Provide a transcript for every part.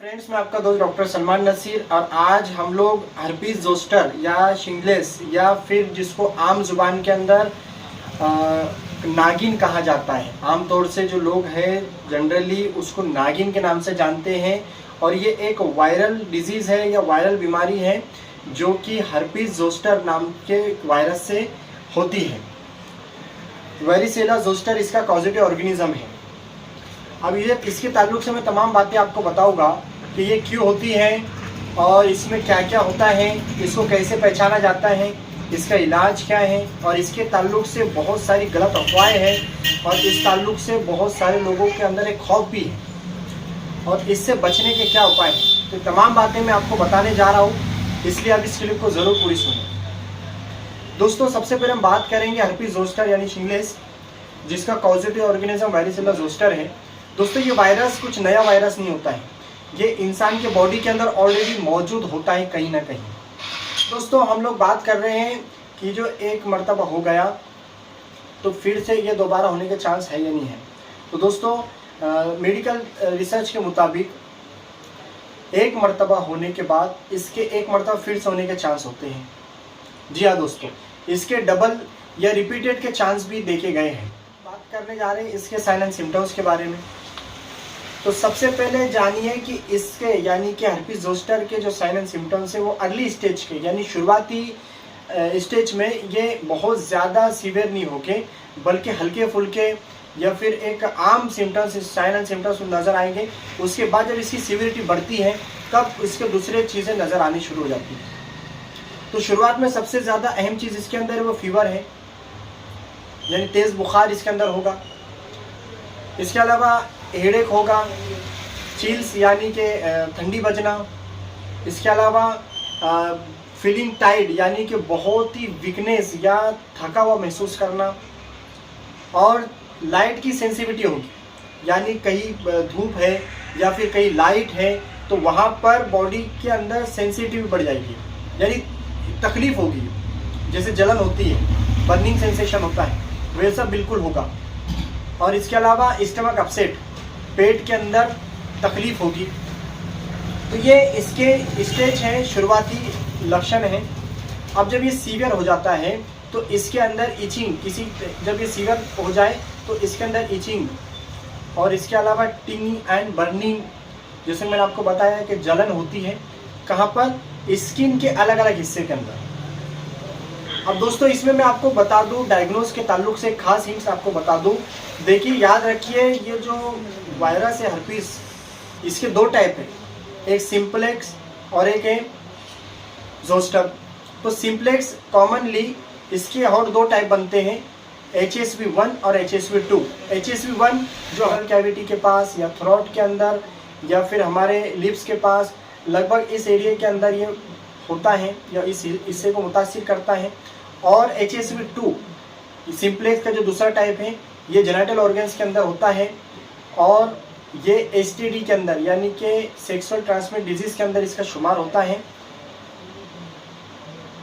Friends, मैं आपका दोस्त डॉक्टर सलमान नसीर और आज हम लोग हर्पीस जोस्टर या शिंगलेस या फिर जिसको आम जुबान के अंदर नागिन कहा जाता है। आमतौर से जो लोग हैं जनरली उसको नागिन के नाम से जानते हैं और ये एक वायरल डिजीज़ है या वायरल बीमारी है जो कि हर्पीस जोस्टर नाम के वायरस से होती है। वेरिसेला जोस्टर इसका कॉजेटिव ऑर्गेनिज्म है। अब ये इसके ताल्लुक से मैं तमाम बातें आपको बताऊंगा कि ये क्यों होती है और इसमें क्या क्या होता है, इसको कैसे पहचाना जाता है, इसका इलाज क्या है और इसके ताल्लुक से बहुत सारी गलत अफवाहें हैं और इस ताल्लुक से बहुत सारे लोगों के अंदर एक खौफ भी है और इससे बचने के क्या उपाय हैं। तो तमाम बातें मैं आपको बताने जा रहा हूँ, इसलिए आप इस क्लिप को ज़रूर पूरी सुनें। दोस्तों, सबसे पहले हम बात करेंगे हर्पीस जोस्टर यानी शिंगलेस, जिसका कॉजेटिव ऑर्गेनिज्म वेरिसेला जोस्टर है। दोस्तों, ये वायरस कुछ नया वायरस नहीं होता है, ये इंसान के बॉडी के अंदर ऑलरेडी मौजूद होता है कहीं ना कहीं। दोस्तों, हम लोग बात कर रहे हैं कि जो एक मर्तबा हो गया तो फिर से ये दोबारा होने के चांस है या नहीं है। तो दोस्तों, मेडिकल रिसर्च के मुताबिक एक मर्तबा होने के बाद इसके एक मर्तबा फिर से होने के चांस होते हैं। जी हाँ दोस्तों, इसके डबल या रिपीटेड के चांस भी देखे गए हैं। बात करने जा रहे हैं इसके साइन एंड सिम्टम्स के बारे में। तो सबसे पहले जानिए कि इसके यानी कि हर्पीस जोस्टर के जो साइन एंड सिम्टम्स है वो अर्ली स्टेज के यानी शुरुआती स्टेज में ये बहुत ज़्यादा सीवियर नहीं होके बल्कि हल्के फुल्के या फिर एक आम सिम्टम्स साइन एंड सिम्टम्स नज़र आएंगे। उसके बाद जब इसकी सीवियरिटी बढ़ती है तब इसके दूसरे चीज़ें नज़र आनी शुरू हो जाती हैं। तो शुरुआत में सबसे ज़्यादा अहम चीज़ इसके अंदर है वो फीवर है, यानी तेज़ बुखार इसके अंदर होगा। इसके अलावा हेडेक होगा, चिल्स यानी कि ठंडी बजना। इसके अलावा फीलिंग टाइड यानी कि बहुत ही वीकनेस या थका हुआ महसूस करना और लाइट की सेंसिटिविटी होगी, यानी कहीं धूप है या फिर कहीं लाइट है तो वहाँ पर बॉडी के अंदर सेंसिटिविटी बढ़ जाएगी, यानी तकलीफ होगी, जैसे जलन होती है, बर्निंग सेंसेशन होता है, वैसा बिल्कुल होगा। और इसके अलावा स्टमक अपसेट, पेट के अंदर तकलीफ होगी। तो ये इसके स्टेज हैं, शुरुआती लक्षण हैं। अब जब ये सीवियर हो जाता है तो इसके अंदर इचिंग, जब ये सीवियर हो जाए तो इसके अंदर इचिंग और इसके अलावा टिंगिंग एंड बर्निंग, जैसे मैंने आपको बताया कि जलन होती है। कहाँ पर? स्किन के अलग अलग हिस्से के अंदर। अब दोस्तों, इसमें मैं आपको बता दूं, डायग्नोज के ताल्लुक से खास हिंट्स आपको बता दूं। देखिए, याद रखिए, ये जो वायरस है हर्पीस, इसके दो टाइप है, एक सिंपलेक्स और एक है जोस्टर। तो सिंपलेक्स कॉमनली इसके और दो टाइप बनते हैं, HSV1 और HSV2। HSV1 जो हर कैविटी के पास या थ्रोट के अंदर या फिर हमारे लिप्स के पास लगभग इस एरिया के अंदर ये होता है या इस हिस्से को मुतासिर करता है। और HSV2 सिंपलेक्स का जो दूसरा टाइप है ये जेनिटल ऑर्गन्स के अंदर होता है और ये STD के अंदर यानी कि सेक्सुअल ट्रांसमिट डिजीज़ के अंदर इसका शुमार होता है।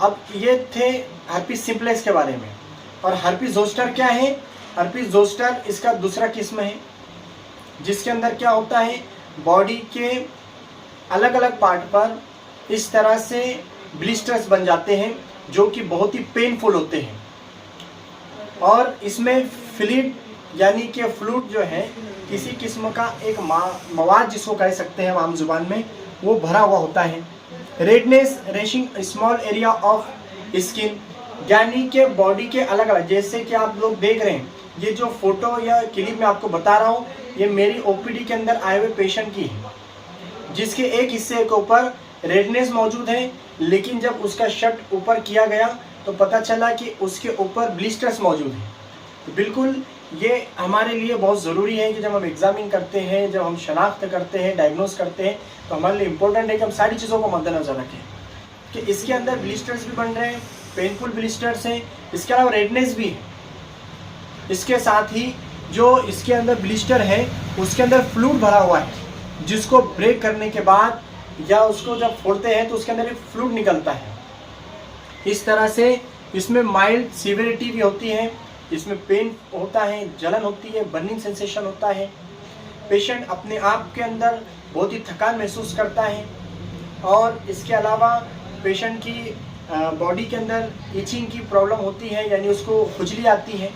अब ये थे हर्पीस सिंपलेक्स के बारे में। और हर्पीस जोस्टर क्या है? हर्पीस जोस्टर इसका दूसरा किस्म है जिसके अंदर क्या होता है, बॉडी के अलग अलग पार्ट पर इस तरह से ब्लिस्टर्स बन जाते हैं जो कि बहुत ही पेनफुल होते हैं और इसमें फ्लूइड यानी कि फ्लूइड जो है किसी किस्म का एक मवाद जिसको कह सकते हैं आम जुबान में, वो भरा हुआ होता है। Redness, rashing small area of skin, यानी कि बॉडी के अलग अलग, जैसे कि आप लोग देख रहे हैं, ये जो फोटो या क्लिप मैं आपको बता रहा हूँ ये मेरी OPD के अंदर आए हुए पेशेंट की है, जिसके एक हिस्से के ऊपर रेडनेस मौजूद है, लेकिन जब उसका शर्ट ऊपर किया गया तो पता चला कि उसके ऊपर ब्लिस्टर्स मौजूद हैं। तो बिल्कुल ये हमारे लिए बहुत ज़रूरी है कि जब हम एग्जामिन करते हैं, जब हम शनाख्त करते हैं, डायग्नोस करते हैं, तो हमारे लिए इम्पोर्टेंट है कि हम सारी चीज़ों को मद्देनज़र रखें कि इसके अंदर ब्लिस्टर्स भी बन रहे हैं, पेनफुल ब्लिस्टर्स हैं, इसके अलावा रेडनेस भी है। इसके साथ ही जो इसके अंदर ब्लिस्टर है उसके अंदर फ्लूइड भरा हुआ है, जिसको ब्रेक करने के बाद या उसको जब फोड़ते हैं तो उसके अंदर एक फ्लूइड निकलता है। इस तरह से इसमें माइल्ड सीवियरिटी भी होती है, इसमें पेन होता है, जलन होती है, बर्निंग सेंसेशन होता है। पेशेंट अपने आप के अंदर बहुत ही थकान महसूस करता है, और इसके अलावा पेशेंट की बॉडी के अंदर इचिंग की प्रॉब्लम होती है, यानी उसको खुजली आती है।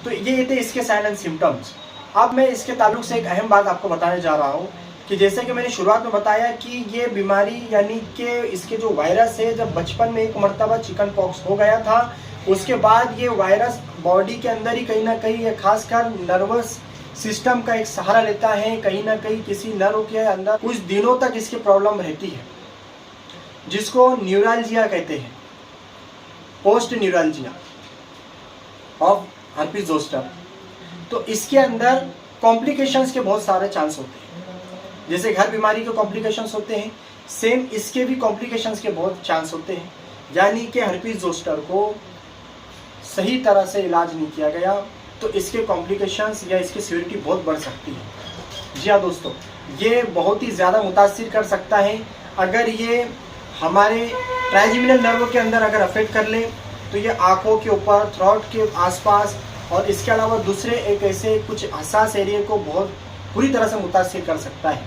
तो ये थे इसके साइन एंड सिम्टम्स। अब मैं इसके ताल्लुक से एक अहम बात आपको बताने जा रहा हूँ कि जैसे कि मैंने शुरुआत में बताया कि ये बीमारी यानी कि इसके जो वायरस है, जब बचपन में एक मरतबा चिकन पॉक्स हो गया था, उसके बाद ये वायरस बॉडी के अंदर ही कहीं ना कहीं, खासकर नर्वस सिस्टम का एक सहारा लेता है, कहीं ना कहीं किसी नर्व के अंदर कुछ दिनों तक इसकी प्रॉब्लम रहती है, जिसको न्यूरल्जिया कहते हैं, post neuralgia of herpes zoster. तो इसके अंदर कॉम्प्लिकेशंस के बहुत सारे चांस होते हैं। जैसे हर बीमारी के कॉम्प्लिकेशंस होते हैं, सेम इसके भी कॉम्प्लिकेशंस के बहुत चांस होते हैं। यानी कि हर्पीज जोस्टर को सही तरह से इलाज नहीं किया गया तो इसके कॉम्प्लिकेशंस या इसकी सीवियरिटी बहुत बढ़ सकती है। जी हाँ दोस्तों, ये बहुत ही ज़्यादा मुतासिर कर सकता है। अगर ये हमारे ट्राइजेमिनल नर्व के अंदर अगर अफेक्ट कर ले तो ये आँखों के ऊपर, थ्रोट के आसपास और इसके अलावा दूसरे एक ऐसे कुछ हसास एरिया को बहुत पूरी तरह से मुतासिर कर सकता है,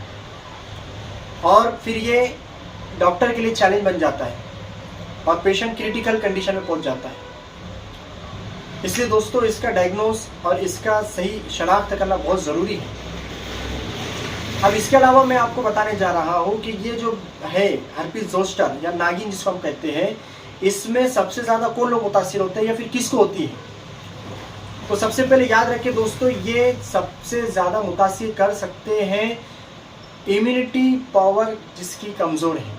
और फिर ये डॉक्टर के लिए चैलेंज बन जाता है और पेशेंट क्रिटिकल कंडीशन में पहुंच जाता है। इसलिए दोस्तों, इसका डायग्नोस और इसका सही शनाख्त करना बहुत ज़रूरी है। अब इसके अलावा मैं आपको बताने जा रहा हूँ कि ये जो है हर्पीज जोस्टर या नागिन जिसको हम कहते हैं, इसमें सबसे ज़्यादा कौन लोग मुतासिर होते हैं या फिर किसको होती है। तो सबसे पहले याद रखिए दोस्तों, ये सबसे ज़्यादा मुतासिर कर सकते हैं इम्यूनिटी पावर जिसकी कमज़ोर है,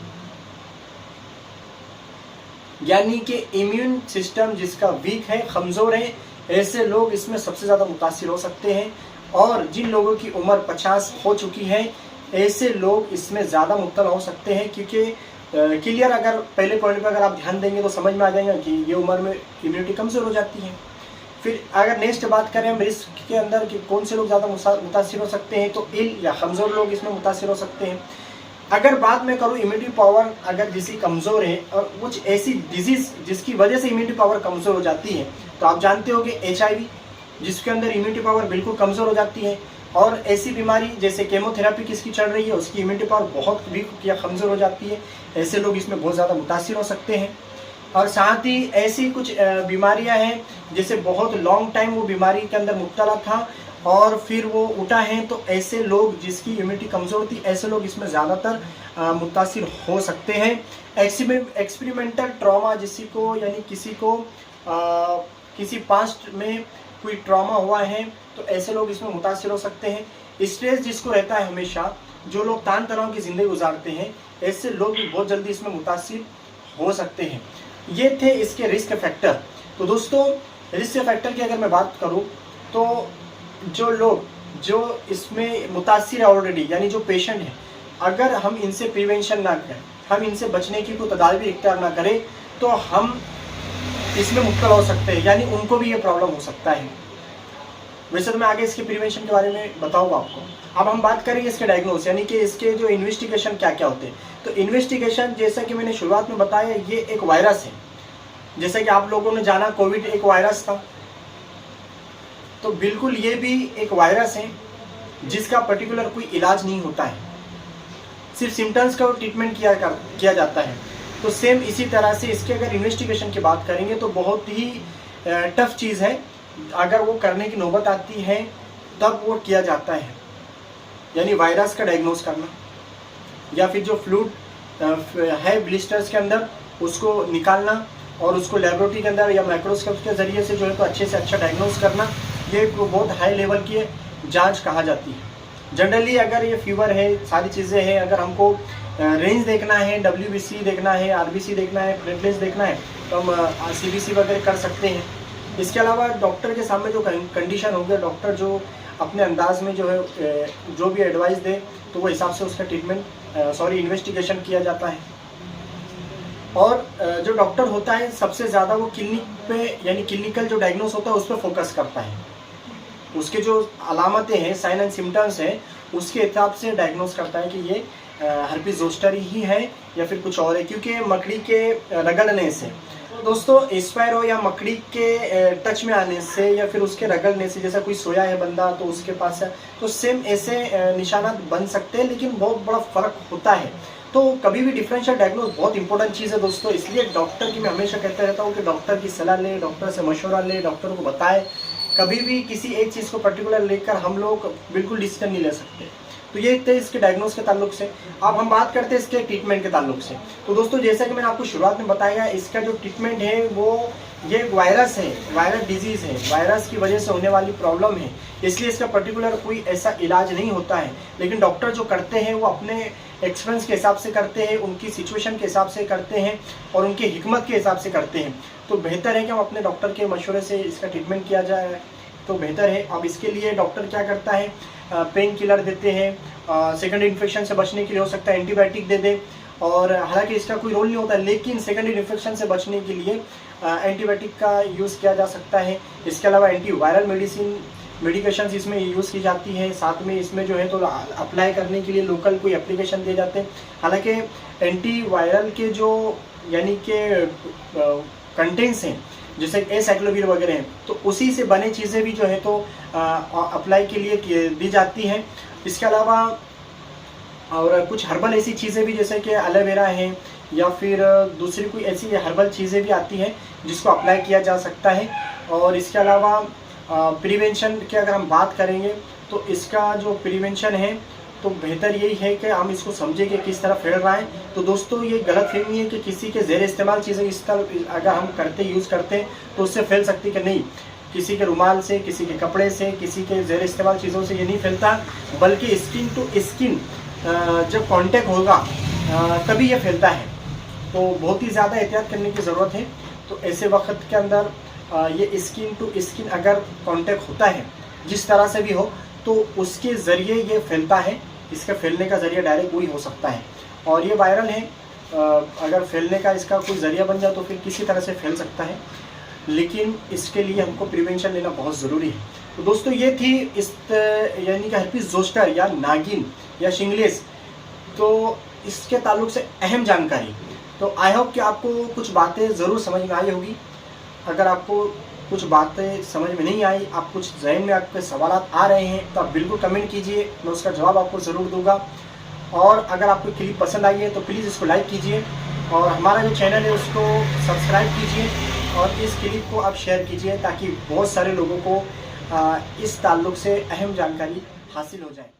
यानी कि इम्यून सिस्टम जिसका वीक है, कमज़ोर है, ऐसे लोग इसमें सबसे ज़्यादा मुतासिर हो सकते हैं। और जिन लोगों की उम्र 50 हो चुकी है, ऐसे लोग इसमें ज़्यादा मुब्तला हो सकते हैं, क्योंकि क्लियर अगर पहले पॉइंट पर अगर आप ध्यान देंगे तो समझ में आ जाएगा कि ये उम्र में इम्यूनिटी कमज़ोर हो जाती है। फिर अगर नेक्स्ट बात करें हम रिस्क के अंदर कि कौन से लोग ज़्यादा मुतासिर हो सकते हैं, तो इल या कमज़ोर लोग इसमें मुतासिर हो सकते हैं। अगर बात मैं करूँ इम्यूनिटी पावर अगर जिसकी कमज़ोर है और कुछ ऐसी डिजीज़ जिसकी वजह से इम्यूनिटी पावर कमज़ोर हो जाती है, तो आप जानते हो कि HIV जिसके अंदर इम्यूनिटी पावर बिल्कुल कमज़ोर हो जाती है, और ऐसी बीमारी जैसे केमोथेरेपी किसकी चल रही है, उसकी इम्यूनिटी पावर बहुत वीक या कमज़ोर हो जाती है, ऐसे लोग इसमें बहुत ज़्यादा मुतासिर हो सकते हैं। और साथ ही ऐसी कुछ बीमारियां हैं जैसे बहुत लॉन्ग टाइम वो बीमारी के अंदर मुब्तला था और फिर वो उठा है, तो ऐसे लोग जिसकी इम्यूनिटी कमज़ोर थी, ऐसे लोग इसमें ज़्यादातर मुतासिर हो सकते हैं। एक्सपेरिमेंटल ट्रॉमा जिसी को, यानी किसी को किसी पास्ट में कोई ट्रॉमा हुआ है, तो ऐसे लोग इसमें मुतासिर हो सकते हैं। स्ट्रेस जिसको रहता है हमेशा, जो लोग तान तनाव की ज़िंदगी गुजारते हैं, ऐसे लोग भी बहुत जल्दी इसमें मुतासिर हो सकते हैं। ये थे इसके रिस्क फैक्टर। तो दोस्तों, रिस्क फैक्टर की अगर मैं बात करूं तो जो लोग जो इसमें मुतासिर है ऑलरेडी, यानी जो पेशेंट है, अगर हम इनसे प्रिवेंशन ना करें, हम इनसे बचने की कोई तदाबीर इख्तियार ना करें, तो हम इसमें मुब्तला हो सकते हैं, यानी उनको भी ये प्रॉब्लम हो सकता है। वैसे तो मैं आगे इसके प्रिवेंशन के बारे में बताऊंगा आपको। अब हम बात करेंगे इसके डायग्नोस, यानी कि इसके जो इन्वेस्टिगेशन क्या क्या होते हैं। तो इन्वेस्टिगेशन जैसा कि मैंने शुरुआत में बताया, ये एक वायरस है। जैसे कि आप लोगों ने जाना कोविड एक वायरस था, तो बिल्कुल ये भी एक वायरस है जिसका पर्टिकुलर कोई इलाज नहीं होता है, सिर्फ सिम्टम्स का ट्रीटमेंट किया जाता है। तो सेम इसी तरह से इसके अगर इन्वेस्टिगेशन की बात करेंगे तो बहुत ही टफ चीज़ है। अगर वो करने की नौबत आती है तब वो किया जाता है, यानी वायरस का डायग्नोस करना, या फिर जो फ्लूइड है ब्लिस्टर्स के अंदर उसको निकालना और उसको लेबोरेटरी के अंदर या माइक्रोस्कोप के ज़रिए से जो है तो अच्छे से अच्छा डायग्नोस करना, ये बहुत हाई लेवल की जांच कहा जाती है। जनरली अगर ये फीवर है, सारी चीज़ें हैं, अगर हमको रेंज देखना है, WBC देखना है, RBC देखना है, प्लेटलेट्स देखना है, तो हम CBC वगैरह कर सकते हैं। इसके अलावा डॉक्टर के सामने जो कंडीशन होगी, डॉक्टर जो अपने अंदाज में जो है जो भी एडवाइस दे, तो वो हिसाब से उसका इन्वेस्टिगेशन किया जाता है। और जो डॉक्टर होता है सबसे ज़्यादा वो क्लिनिक पे, यानी क्लिनिकल जो डायग्नोस होता है उस पर फोकस करता है। उसके जो अलामतें हैं, साइन एंड सिम्टम्स हैं, उसके हिसाब से डायग्नोस करता है कि ये हर्पीज जोस्टर ही है या फिर कुछ और है। क्योंकि मकड़ी के रगड़ने से तो दोस्तों स्पैरो या मकड़ी के टच में आने से या फिर उसके रगड़ने से, जैसा कोई सोया है बंदा तो उसके पास है, तो सेम ऐसे निशानात बन सकते हैं, लेकिन बहुत बड़ा फर्क होता है। तो कभी भी डिफरेंशियल डायग्नोस बहुत इंपॉर्टेंट चीज़ है दोस्तों, इसलिए डॉक्टर की मैं हमेशा कहता रहता हूँ कि डॉक्टर की सलाह ले, डॉक्टर से मशवरा ले, डॉक्टर को बताए। कभी भी किसी एक चीज़ को पर्टिकुलर लेकर हम लोग बिल्कुल डिसीजन नहीं ले सकते। तो ये थे इसके डायग्नोस के ताल्लुक से। अब हम बात करते हैं इसके ट्रीटमेंट के ताल्लुक से। तो दोस्तों जैसा कि मैंने आपको शुरुआत में बताया, इसका जो ट्रीटमेंट है वो ये वायरस है, वायरल डिजीज़ है, वायरस की वजह से होने वाली प्रॉब्लम है, इसलिए इसका पर्टिकुलर कोई ऐसा इलाज नहीं होता है। लेकिन डॉक्टर जो करते हैं वो अपने एक्सपीरियंस के हिसाब से करते हैं, उनकी सिचुएशन के हिसाब से करते हैं और उनके हिकमत के हिसाब से करते हैं। तो बेहतर है कि हम अपने डॉक्टर के मशवरे से इसका ट्रीटमेंट किया जाए तो बेहतर है। अब इसके लिए डॉक्टर क्या करता है, पेन किलर देते हैं, सेकेंडरी इन्फेक्शन से बचने के लिए हो सकता है एंटीबायोटिक दे दे, और हालांकि इसका कोई रोल नहीं होता, लेकिन सेकेंडरी इन्फेक्शन से बचने के लिए एंटीबायोटिक का यूज़ किया जा सकता है। इसके अलावा एंटीवायरल मेडिकेशंस इसमें यूज़ की जाती है। साथ में इसमें जो है तो अप्लाई करने के लिए लोकल कोई एप्लीकेशन दिए जाते हैं। हालांकि एंटीवायरल के जो यानी कि कंटेंट्स हैं जैसे एसाइक्लोविर वगैरह हैं, तो उसी से बने चीज़ें भी जो है तो अप्लाई के लिए दी जाती हैं। इसके अलावा और कुछ हर्बल ऐसी चीज़ें भी जैसे कि एलोवेरा है या फिर दूसरी कोई ऐसी हर्बल चीज़ें भी आती हैं जिसको अप्लाई किया जा सकता है। और इसके अलावा प्रिवेंशन की अगर हम बात करेंगे तो इसका जो प्रिवेंशन है तो बेहतर यही है कि हम इसको समझें कि किस तरह फैल रहा है। तो दोस्तों ये गलतफहमी है कि किसी के ज़ेर इस्तेमाल चीज़ें इसका अगर हम यूज़ करते हैं तो उससे फैल सकती कि नहीं। किसी के रुमाल से, किसी के कपड़े से, किसी के ज़ेर इस्तेमाल चीज़ों से ये नहीं फैलता, बल्कि स्किन टू स्किन जब कांटेक्ट होगा तभी ये फैलता है। तो बहुत ही ज़्यादा एहतियात करने की ज़रूरत है। तो ऐसे वक्त के अंदर ये स्किन टू स्किन अगर कांटेक्ट होता है जिस तरह से भी हो तो उसके ज़रिए ये फैलता है। इसका फैलने का ज़रिया डायरेक्ट वही हो सकता है और ये वायरल है। अगर फैलने का इसका कोई ज़रिया बन जाए तो फिर किसी तरह से फैल सकता है, लेकिन इसके लिए हमको प्रिवेंशन लेना बहुत ज़रूरी है। तो दोस्तों ये थी इस यानी कि हर्पीस जोस्टर या नागिन या शिंगलेस, तो इसके ताल्लुक से अहम जानकारी। तो आई होप कि आपको कुछ बातें ज़रूर समझ में आई होगी। अगर आपको कुछ बातें समझ में नहीं आई, आप कुछ जहन में आपके सवालात आ रहे हैं तो आप बिल्कुल कमेंट कीजिए, मैं उसका जवाब आपको ज़रूर दूंगा। और अगर आपको क्लिप पसंद आई है तो प्लीज़ इसको लाइक कीजिए और हमारा जो चैनल है उसको सब्सक्राइब कीजिए और इस क्लिप को आप शेयर कीजिए ताकि बहुत सारे लोगों को इस ताल्लुक से अहम जानकारी हासिल हो जाए।